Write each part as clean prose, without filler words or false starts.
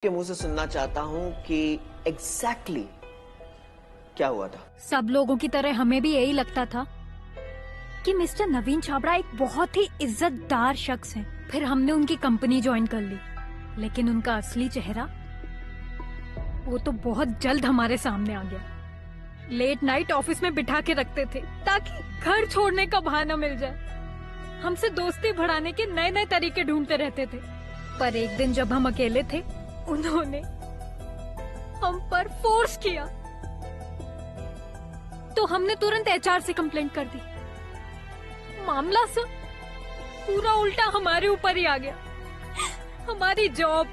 के मुंह से सुनना चाहता हूँ कि एग्जैक्टली क्या हुआ था। सब लोगों की तरह हमें भी यही लगता था कि मिस्टर नवीन छाबड़ा एक बहुत ही इज्जतदार शख्स हैं। फिर हमने उनकी कंपनी ज्वाइन कर ली, लेकिन उनका असली चेहरा वो तो बहुत जल्द हमारे सामने आ गया। लेट नाइट ऑफिस में बिठा के रखते थे ताकि घर छोड़ने का बहाना मिल जाए। हमसे दोस्ती बढ़ाने के नए नए तरीके ढूंढते रहते थे। पर एक दिन जब हम अकेले थे, उन्होंने हम पर फोर्स किया तो हमने तुरंत एचआर से कंप्लेंट कर दी। मामला सर पूरा उल्टा हमारे ऊपर ही आ गया। हमारी जॉब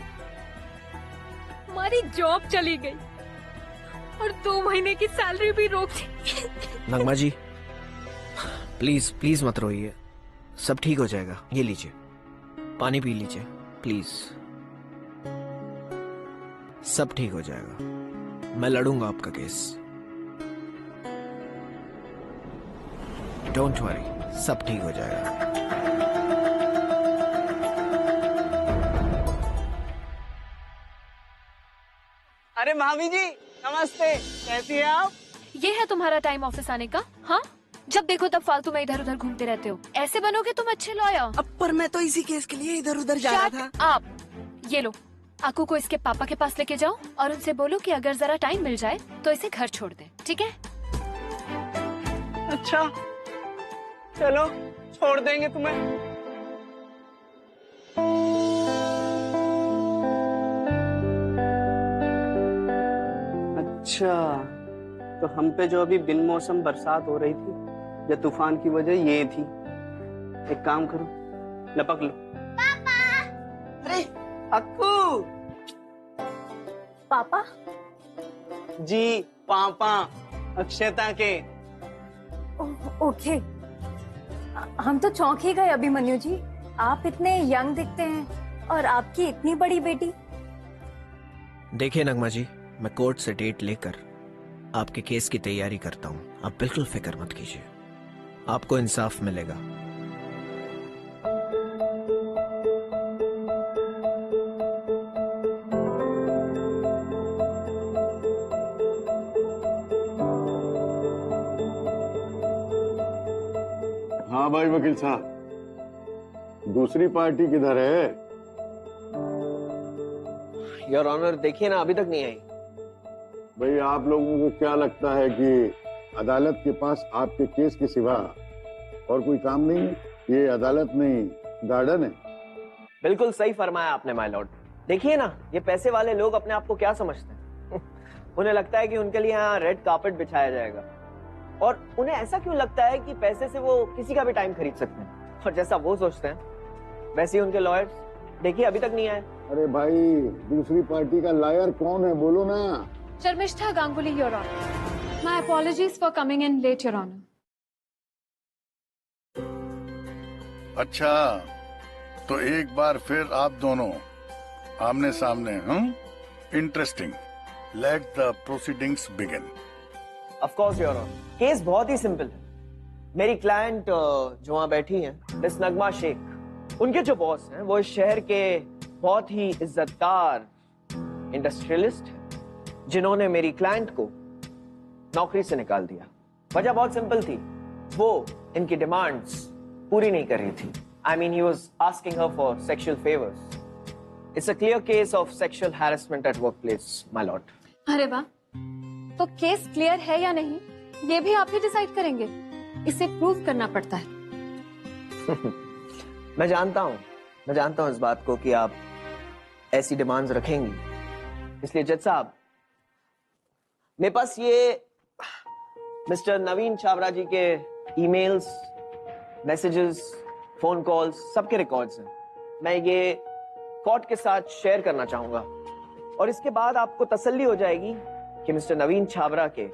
चली गई और 2 महीने की सैलरी भी रोक दी। नगमा जी प्लीज प्लीज मत रोइए, सब ठीक हो जाएगा। ये लीजिए, पानी पी लीजिए प्लीज, सब ठीक हो जाएगा। मैं लड़ूंगा आपका केस, डोंट वरी, सब ठीक हो जाएगा। अरे भाभी जी नमस्ते, कैसी हैं आप? ये है तुम्हारा टाइम ऑफिस आने का? हाँ, जब देखो तब फालतू में इधर उधर घूमते रहते हो। ऐसे बनोगे तुम अच्छे लॉयर। अब पर मैं तो इसी केस के लिए इधर उधर जा रहा था। आप ये लो, आकू को इसके पापा के पास लेके जाओ और उनसे बोलो कि अगर जरा टाइम मिल जाए तो इसे घर छोड़ दे, ठीक है? अच्छा चलो, छोड़ देंगे तुम्हें। अच्छा, तो हम पे जो अभी बिन मौसम बरसात हो रही थी या तूफान की वजह ये थी। एक काम करो, लपक लो। पापा! अरे अक्कू! पापा जी पापा, अक्षता के। ओके, हम तो चौंक ही गए अभिमन्यु जी। आप इतने यंग दिखते हैं और आपकी इतनी बड़ी बेटी। देखिए नगमा जी, मैं कोर्ट से डेट लेकर आपके केस की तैयारी करता हूँ। आप बिल्कुल फिक्र मत कीजिए, आपको इंसाफ मिलेगा। हाँ भाई वकील साहब, दूसरी पार्टी किधर है? योर ऑनर देखिए ना, अभी तक नहीं आई। भाई आप लोगों को क्या लगता है कि अदालत के पास आपके केस के सिवा और कोई काम नहीं है? ये अदालत नहीं गार्डन है। बिल्कुल सही फरमाया आपने माय लॉर्ड। देखिए ना, ये पैसे वाले लोग अपने आप को क्या समझते हैं? उन्हें लगता है कि उनके लिए यहाँ रेड कार्पेट बिछाया जाएगा, और उन्हें ऐसा क्यों लगता है कि पैसे से वो किसी का भी टाइम खरीद सकते हैं। और जैसा वो सोचते हैं वैसे ही उनके लॉयर्स देखिए अभी तक नहीं आए। अरे भाई, दूसरी पार्टी का लायर कौन है, बोलो ना। Sharmishtha Ganguly, your honour. My apologies for coming in late, your honour. अच्छा, तो एक बार फिर आप दोनों आमने सामने। Interesting. Let the proceedings begin. Of course your honour, case बहुत ही सिंपल है। मेरी क्लाइंट जो वहां बैठी हैं, मिस नगमा शेख, उनके जो बॉस हैं वो इस शहर के बहुत ही इज्जतदार इंडस्ट्रियलिस्ट हैं, जिन्होंने मेरी क्लाइंट को नौकरी से निकाल दिया। वजह बहुत सिंपल थी, वो इनकी डिमांड्स पूरी नहीं कर रही थी। I mean, he was asking her for sexual favours. It's a clear case of sexual harassment at workplace, my lord. अरे वाह, तो केस क्लियर है या नहीं ये भी आप ही डिसाइड करेंगे? इसे प्रूव करना पड़ता है। मैं जानता हूं इस बात को कि आप ऐसी डिमांड्स रखेंगी, इसलिए जज साहब, मेरे पास ये मिस्टर नवीन छाबड़ा जी के ईमेल्स, मैसेजेस, फोन कॉल्स, सबके रिकॉर्ड्स हैं। मैं ये कोर्ट के साथ शेयर करना चाहूंगा, और इसके बाद आपको तसल्ली हो जाएगी कि मिस्टर नवीन छाबड़ा के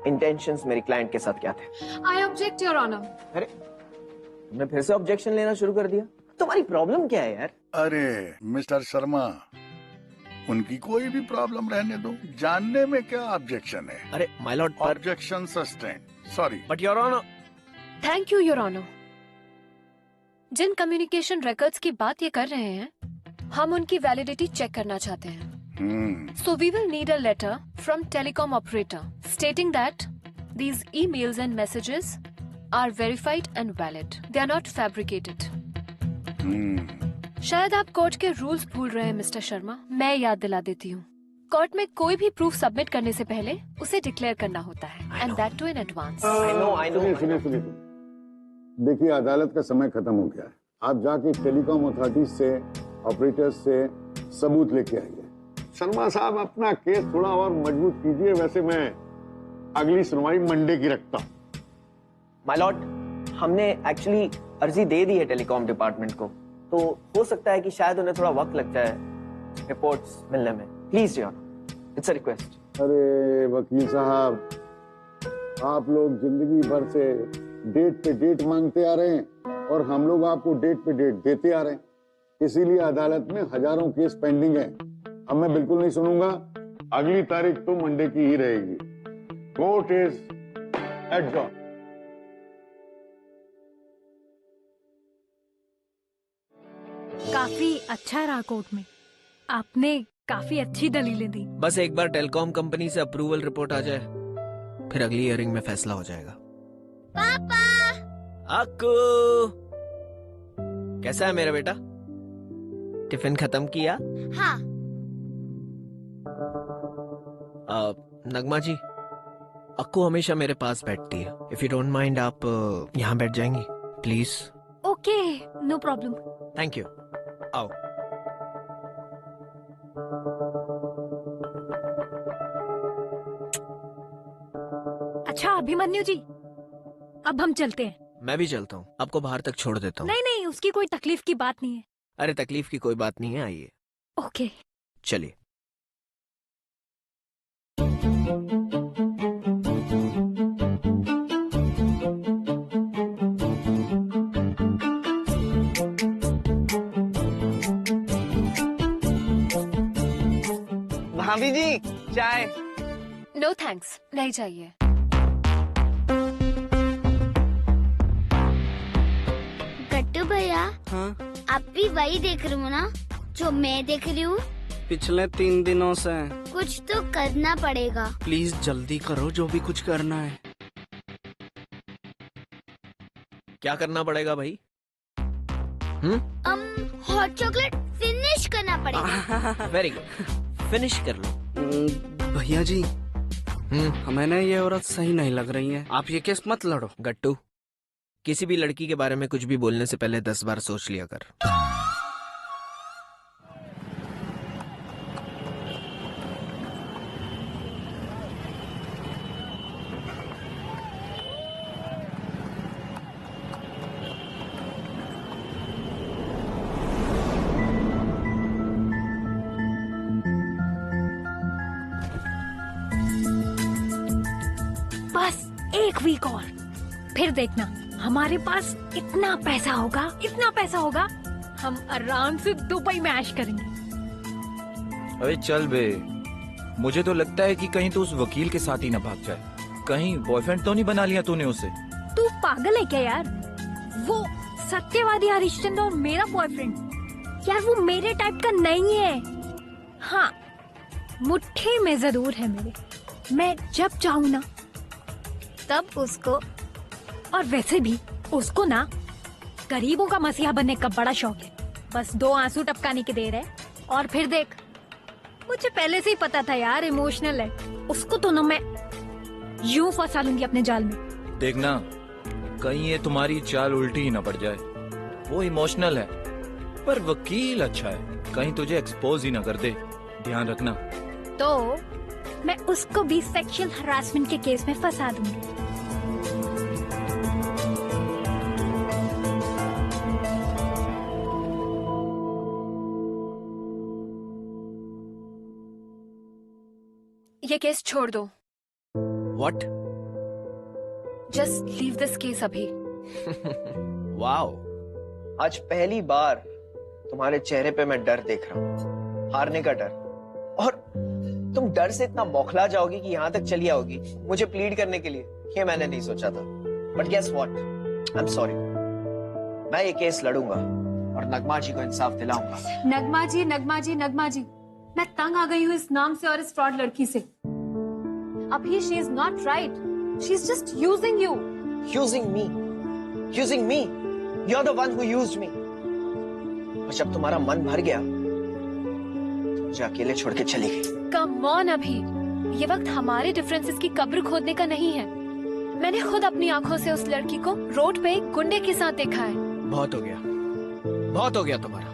इंटेंशंस मेरी क्लाइंट के साथ क्या थे। I object, your honour. अरे, तुमने फिर से ऑब्जेक्शन लेना शुरू कर दिया। तुम्हारी प्रॉब्लम क्या है यार? अरे मिस्टर शर्मा, उनकी कोई भी प्रॉब्लम रहने दो, जानने में क्या ऑब्जेक्शन है? अरे my lord, objection sustain. Sorry but your honour. Thank you, your honour. जिन कम्युनिकेशन रिकॉर्ड्स की बात ये कर रहे हैं, हम उनकी वैलिडिटी चेक करना चाहते हैं। So we will need a letter from telecom operator stating that these emails and messages are verified and valid. They are not fabricated. शायद आप कोर्ट के रूल्स भूल रहे हैं मिस्टर शर्मा। मैं याद दिला देती हूँ। कोर्ट में कोई भी प्रूफ सबमिट करने से पहले उसे डिक्लेयर करना होता है and that too in advance. I know. सुनिए। देखिए, अदालत का समय खत्म हो गया है। आप जाके टेलीकॉम अथॉरिटी से, ऑपरेटर्स से सबूत लेके आइए। शर्मा साहब, अपना केस थोड़ा और मजबूत कीजिए। वैसे मैं अगली सुनवाई मंडे की रखता हूँ। माय लॉर्ड, हमने एक्चुअली अर्जी दे दी है टेलीकॉम डिपार्टमेंट को, तो हो सकता है कि शायद उन्हें थोड़ा वक्त लग जाए रिपोर्ट्स मिलने में। Please your honour, it's a request. अरे वकील साहब, आप लोग जिंदगी भर से डेट पे डेट मांगते आ रहे हैं और हम लोग आपको डेट पे डेट देते आ रहे हैं। इसीलिए अदालत में हजारों केस पेंडिंग हैं। अब मैं बिल्कुल नहीं सुनूंगा। अगली तारीख तो मंडे की ही रहेगी। Court is adjourn. काफी अच्छा रहा कोर्ट में। आपने काफी अच्छी दलीलें दी। बस एक बार टेलीकॉम कंपनी से अप्रूवल रिपोर्ट आ जाए, फिर अगली हियरिंग में फैसला हो जाएगा। पापा। अक्कू, कैसा है मेरा बेटा? टिफिन खत्म किया? हाँ। नगमा जी, अक्कू हमेशा मेरे पास बैठती है। इफ यू डोंट माइंड, आप यहाँ बैठ जाएंगी please? Okay, no problem. Thank you. आओ। अच्छा अभिमन्यु जी, अब हम चलते हैं। मैं भी चलता हूँ, आपको बाहर तक छोड़ देता हूँ। नहीं नहीं, उसकी कोई तकलीफ की बात नहीं है। अरे तकलीफ की कोई बात नहीं है, आइए। ओके। चलिए। भाभी जी, चाय। नो थैंक्स, नहीं चाहिए। गट्टू भैया, हाँ? आप भी वही देख रहे हो ना जो मैं देख रही हूँ? पिछले 3 दिनों से। कुछ तो करना पड़ेगा। प्लीज जल्दी करो, जो भी कुछ करना है। क्या करना पड़ेगा भाई? हॉट चॉकलेट फिनिश करना पड़ेगा। वेरी गुड, फिनिश कर लो। भैया जी, हमें ना ये औरत सही नहीं लग रही है। आप ये केस मत लड़ो। गट्टू, किसी भी लड़की के बारे में कुछ भी बोलने से पहले 10 बार सोच लिया कर। बस एक वीक और, फिर देखना हमारे पास इतना पैसा होगा, हम आराम से दुबई में ऐश करेंगे। अरे चल बे, मुझे तो लगता है कि कहीं तो उस वकील के साथ ही न भाग जाए। कहीं बॉयफ्रेंड तो नहीं बना लिया तूने उसे? तू पागल है क्या यार? वो सत्यवादी हरिश्चंद्र और मेरा बॉयफ्रेंड, यार वो मेरे टाइप का नहीं है। हाँ, मुट्ठी में जरूर है मेरे। मैं जब चाहूँ ना तब उसको, और वैसे भी उसको ना गरीबों का मसीहा बनने का बड़ा शौक है। बस 2 आंसू टपकाने की देर है और फिर देख। मुझे पहले से ही पता था यार, इमोशनल है। उसको तो ना मैं यूं फंसा लूंगी अपने जाल में। देखना कहीं ये तुम्हारी चाल उल्टी ही न पड़ जाए। वो इमोशनल है पर वकील अच्छा है, कहीं तुझे एक्सपोज ही न कर दे। ध्यान रखना। तो मैं उसको भी सेक्सुअल हरासमेंट के केस में फंसा दूंगी। ये केस छोड़ दो। What? Just leave this case अभी। वाओ, आज पहली बार तुम्हारे चेहरे पे मैं डर देख रहा हूँ, हारने का डर। और तुम डर से इतना बौखला जाओगी कि यहाँ तक चली आओगी मुझे प्लीड करने के लिए, ये मैंने नहीं सोचा था। But guess what, I am sorry. मैं ये केस लड़ूंगा और नगमा जी को इंसाफ दिलाऊंगा। नगमा जी, मैं तंग आ गई हूँ इस नाम से और इस फ्रॉड लड़की से। अभी she is not right, she is just using you. Using me? Using me? You're the one who used me. और जब तुम्हारा मन भर गया तो मुझे अकेले छोड़ के चली गई। कम ऑन अभी, ये वक्त हमारे डिफरेंसेस की कब्र खोदने का नहीं है। मैंने खुद अपनी आंखों से उस लड़की को रोड पे एक गुंडे के साथ देखा है। बहुत हो गया, बहुत हो गया तुम्हारा।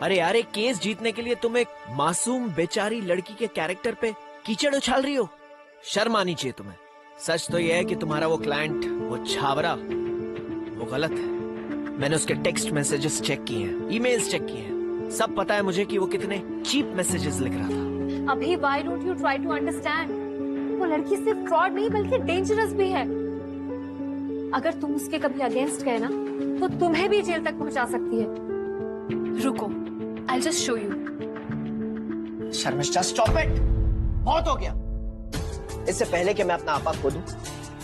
अरे यार, एक केस जीतने के लिए तुम एक मासूम बेचारी लड़की के कैरेक्टर पे कीचड़ उछाल रही हो। शर्म आनी चाहिए तुम्हें। सच तो यह है कि तुम्हारा वो क्लाइंट, वो छावरा, वो गलत है। मैंने उसके टेक्स्ट मैसेजेस चेक किए हैं, ईमेल्स चेक किए हैं। सब पता है मुझे कि वो कितने चीप मैसेजेस लिख रहा था। अभी why don't you try to understand? वो लड़की सिर्फ फ्रॉड नहीं बल्कि डेंजरस भी है। अगर तुम उसके कभी अगेंस्ट गए ना तो तुम्हें भी जेल तक पहुंचा सकती है। रुको, I'll just show you. Sharmishtha, stop it. बहुत हो गया। इससे पहले कि मैं अपना आपा खो दूं,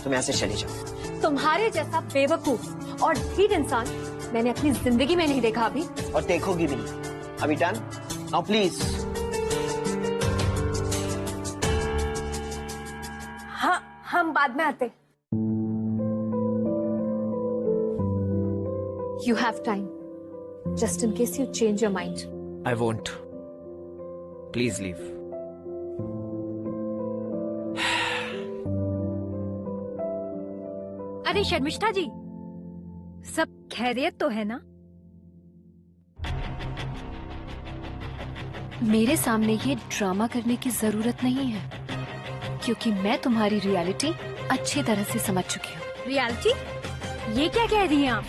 तुम यहाँ से चली जाओ। तुम्हारे जैसा बेवकूफ और ढीठ इंसान मैंने अपनी जिंदगी में नहीं देखा अभी, और देखोगी भी नहीं। अभी डन? Now please. हाँ, हम बाद में आते। You have time, just in case you change your mind. I won't. Please leave. अरे शर्मिष्ठा जी, सब खैरियत तो है ना? मेरे सामने ये ड्रामा करने की जरूरत नहीं है, क्योंकि मैं तुम्हारी रियलिटी अच्छी तरह से समझ चुकी हूँ। रियलिटी? ये क्या कह रही हैं आप?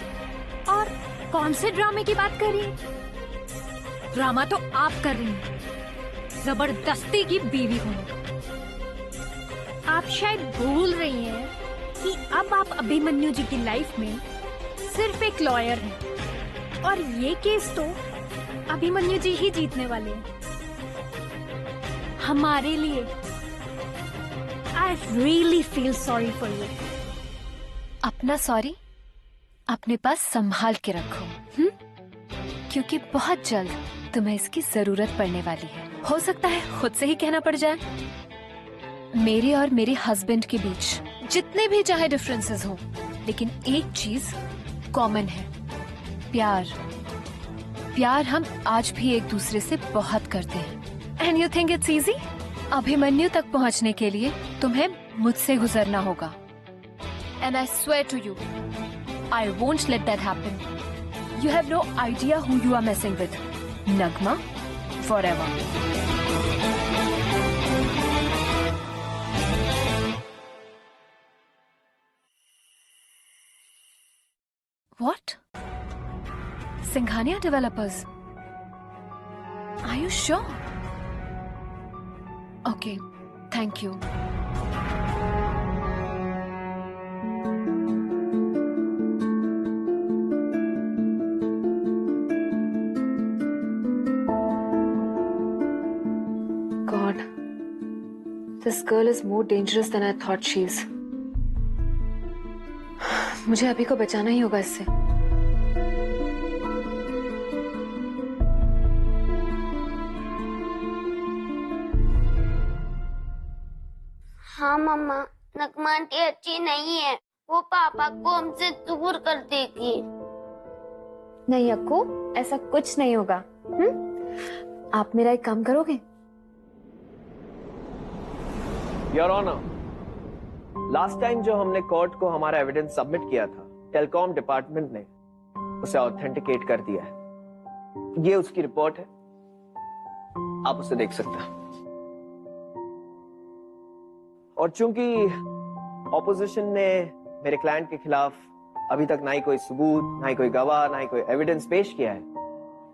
और कौन से ड्रामे की बात कर रही हैं? ड्रामा तो आप कर रही हैं, जबरदस्ती की बीवी होने का। आप शायद भूल रही हैं कि अब आप अभिमन्यु जी की लाइफ में सिर्फ एक लॉयर हैं, और ये केस तो अभिमन्यु जी ही जीतने वाले हैं। हमारे लिए I really feel sorry for you. अपना सॉरी अपने पास संभाल के रखो, क्योंकि बहुत जल्द तुम्हें इसकी जरूरत पड़ने वाली है। हो सकता है खुद से ही कहना पड़ जाए। मेरे और मेरे हस्बैंड के बीच जितने भी चाहे डिफरेंसेस हो, लेकिन एक चीज कॉमन है, प्यार। प्यार हम आज भी एक दूसरे से बहुत करते हैं। And you think it's easy? Abhimanyu तक पहुंचने के लिए तुम्हें मुझसे गुजरना होगा। And I swear to you, I won't let that happen. You have no idea who you are messing with. Nagma, forever. What? Singhania developers? Are you sure? Okay, thank you. God, this girl is more dangerous than I thought she is. मुझे अभी को बचाना ही होगा इससे। हाँ मम्मा, नगमा aunty अच्छी नहीं है, वो पापा को हमसे दूर कर देगी। नहीं अक्कू, ऐसा कुछ नहीं होगा। आप मेरा एक काम करोगे? योर ऑनर, लास्ट टाइम जो हमने कोर्ट को हमारा एविडेंस सबमिट किया था, टेलीकॉम डिपार्टमेंट ने उसे ऑथेंटिकेट कर दिया है। ये उसकी रिपोर्ट है, आप उसे देख सकते हैं। और चूंकि ऑपोजिशन ने मेरे क्लाइंट के खिलाफ अभी तक ना ही कोई सबूत, ना ही कोई गवाह, ना ही कोई एविडेंस पेश किया है,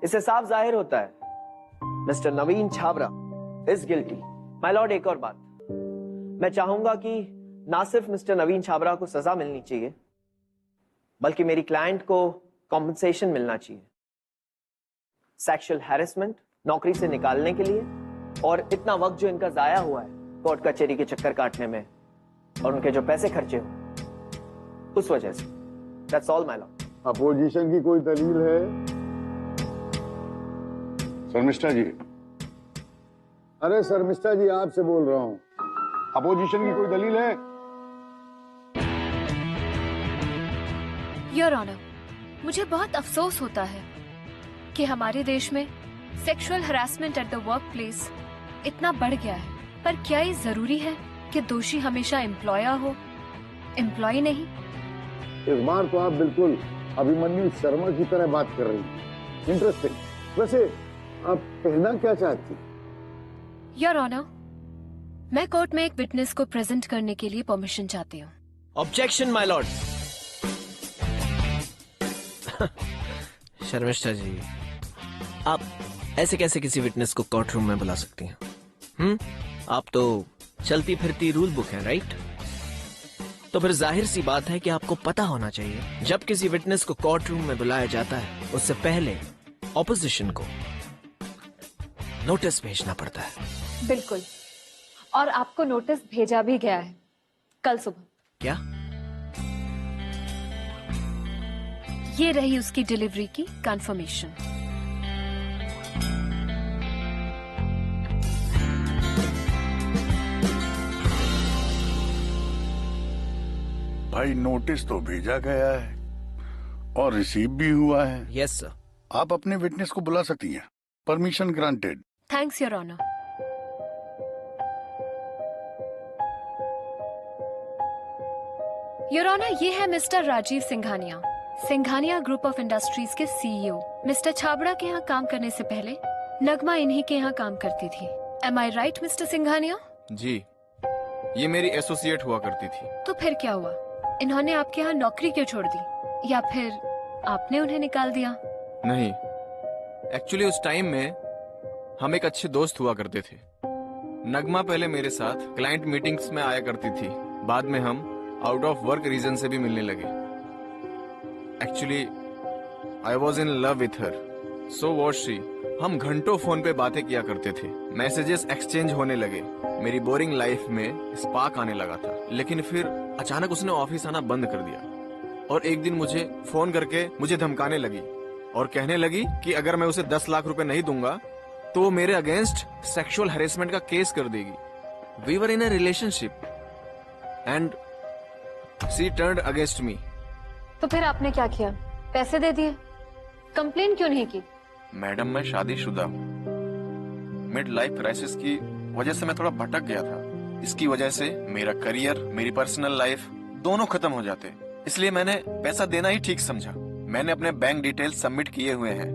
इससे साफ जाहिर होता है mister Naveen Chhabra is guilty. My Lord, एक और बात, मैं चाहूंगा कि ना सिर्फ मिस्टर नवीन छाबरा को सजा मिलनी चाहिए, बल्कि मेरी क्लाइंट को कॉम्पनसेशन मिलना चाहिए। सेक्सुअल हैरेसमेंट, नौकरी से निकालने के लिए, और इतना वक्त जो इनका जाया हुआ है कोर्ट कचहरी के चक्कर काटने में, और उनके जो पैसे खर्चे हो उस वजह से। That's all my Lord. Opposition की कोई दलील है? शर्मिष्ठा जी, अरे शर्मिष्ठा जी, आपसे बोल रहा हूँ। अपोजिशन की कोई दलील है? योर ऑनर, मुझे बहुत अफसोस होता है कि हमारे देश में sexual harassment at the work place इतना बढ़ गया है। पर क्या ये जरूरी है कि दोषी हमेशा एम्प्लॉयर हो, एम्प्लॉय नहीं? इस बार तो आप बिल्कुल अभिमन्यु शर्मा की तरह बात कर रही हैं। इंटरेस्टिंग। वैसे आप कहना क्या चाहती? योर ऑनर, मैं कोर्ट में एक विटनेस को प्रेजेंट करने के लिए परमिशन चाहती हूँ। Objection my lord. Sharmishtha ji, आप ऐसे कैसे किसी विटनेस को कोर्ट रूम में बुला सकती हैं? आप तो चलती फिरती रूल बुक हैं, राइट? तो फिर जाहिर सी बात है कि आपको पता होना चाहिए जब किसी विटनेस को कोर्ट रूम में बुलाया जाता है उससे पहले ऑपोजिशन को नोटिस भेजना पड़ता है। बिल्कुल, और आपको नोटिस भेजा भी गया है कल सुबह। क्या? ये रही उसकी डिलीवरी की कंफर्मेशन। भाई, नोटिस तो भेजा गया है और रिसीव भी हुआ है। Yes sir. आप अपने विटनेस को बुला सकती हैं। Permission granted. Thanks your honour. Your honour, ये है mister Rajiv Singhania, Singhania group of industries के सीईओ। मिस्टर छाबड़ा के यहाँ काम करने से पहले नगमा इन्हीं के यहाँ काम करती थी। एम आई राइट मिस्टर सिंघानिया? जी, ये मेरी एसोसिएट हुआ करती थी। तो फिर क्या हुआ? इन्होंने आपके यहाँ नौकरी क्यों छोड़ दी, या फिर आपने उन्हें निकाल दिया? नहीं, एक्चुअली उस टाइम में हम एक अच्छे दोस्त हुआ करते थे। नगमा पहले मेरे साथ क्लाइंट मीटिंग्स में आया करती थी, बाद में हम आउट ऑफ वर्क रीजन से भी मिलने लगे। Actually I was in love with her, so was she. हम घंटों फोन पे बातें किया करते थे, मैसेजेस एक्सचेंज होने लगे। मेरी बोरिंग लाइफ में स्पार्क आने लगा था, लेकिन फिर अचानक उसने ऑफिस आना बंद कर दिया और एक दिन मुझे फोन करके मुझे धमकाने लगी और कहने लगी कि अगर मैं उसे 10 लाख रुपए नहीं दूंगा तो वो मेरे अगेंस्ट सेक्सुअल हैरेसमेंट का केस कर देगी। We were in a relationship and she turned against me. तो फिर आपने क्या किया? पैसे दे दिए? कंप्लेन क्यों नहीं की? मैडम, मैं शादीशुदा हूँ। मिड लाइफ क्राइसिस की वजह से मैं थोड़ा भटक गया था। इसकी वजह से मेरा करियर, मेरी पर्सनल लाइफ दोनों खत्म हो जाते, इसलिए मैंने पैसा देना ही ठीक समझा। मैंने अपने बैंक डिटेल्स सबमिट किए हुए हैं,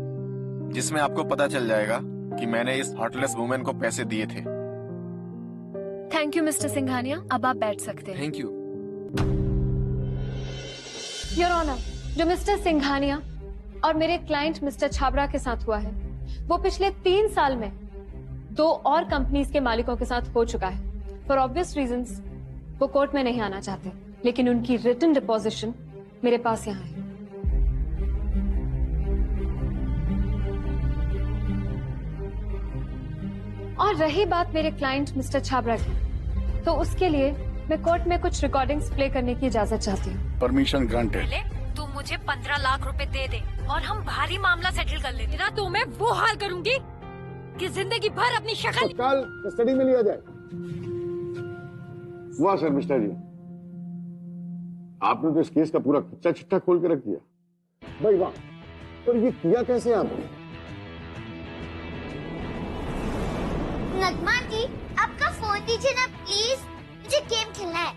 जिसमें आपको पता चल जाएगा कि मैंने इस हार्टलेस वुमेन को पैसे दिए थे। थैंक यू मिस्टर सिंघानिया, अब आप बैठ सकते हैं। Thank you. योर ऑनर, जो मिस्टर सिंघानिया और मेरे क्लाइंट मिस्टर छाबड़ा के साथ हुआ है, वो पिछले 3 साल में 2 और कंपनीज के मालिकों के साथ हो चुका है। फॉर ऑब्वियस रीजंस वो कोर्ट में नहीं आना चाहते, लेकिन उनकी रिटन डिपोजिशन मेरे पास यहाँ है। और रही बात मेरे क्लाइंट मिस्टर छाबड़ा की, तो उसके लिए मैं कोर्ट में कुछ रिकॉर्डिंग्स प्ले करने की इजाजत चाहती हूँ। Permission granted. पहले तू मुझे 15 लाख रुपए दे दे और हम भारी मामला सेटल कर लेते ना, तो मैं वो हाल करूंगी कि जिंदगी भर अपनी शक्ल। तत्काल कस्टडी में लिया जाए। वाह शर्मिष्ठा जी, आपने तो इस केस का पूरा कच्चा चिट्ठा खोल के रख दिया। भाई वाह, पर ये किया कैसे आपने? नगमा जी, आपका फोन दीजिए ना प्लीज, मुझे गेम खेलना है।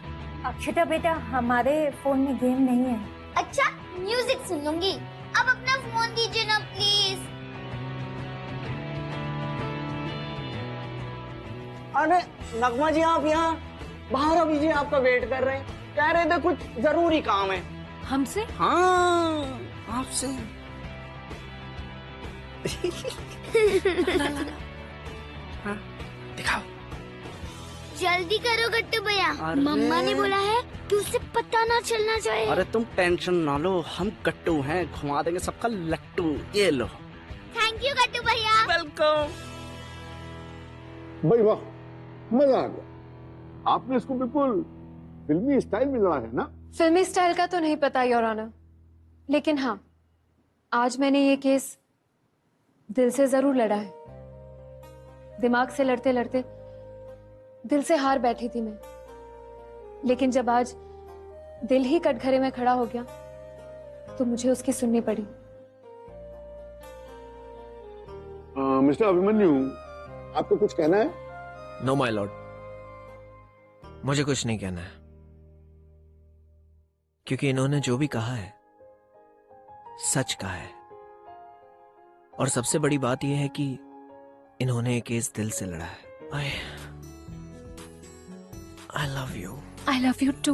अक्षता बेटा, हमारे फोन में गेम नहीं है। अच्छा, म्यूजिक सुन लूंगी। अब अपना फोन दीजिए ना प्लीज। अरे नगमा जी, आप यहाँ बाहर अभी जी आपका वेट कर रहे हैं। कह रहे थे कुछ जरूरी काम है। हमसे? हाँ, आपसे। हाँ, दिखाओ। जल्दी करो गट्टू भैया, अरे। मम्मा ने बोला है कि उसे पता ना चलना चाहिए। अरे तुम टेंशन ना लो, हम कट्टू हैं, घुमा देंगे सबका लट्टू। ये लो। थैंक यू गट्टू भैया। वेलकम। भाई वाह, मजा आ गया। आपने इसको बिल्कुल फिल्मी स्टाइल में लड़ा है ना? फिल्मी स्टाइल का तो नहीं पता योर ऑनर, लेकिन हाँ, आज मैंने ये केस दिल से जरूर लड़ा है। दिमाग से लड़ते लड़ते दिल से हार बैठी थी मैं, लेकिन जब आज दिल ही कटघरे में खड़ा हो गया तो मुझे उसकी सुननी पड़ी। मिस्टर अभिमन्यु, आपको कुछ कहना है? नो माय लॉर्ड, मुझे कुछ नहीं कहना है, क्योंकि इन्होंने जो भी कहा है सच कहा है। और सबसे बड़ी बात यह है कि इन्होंने एक केस दिल से लड़ा है। I love you. I love you to.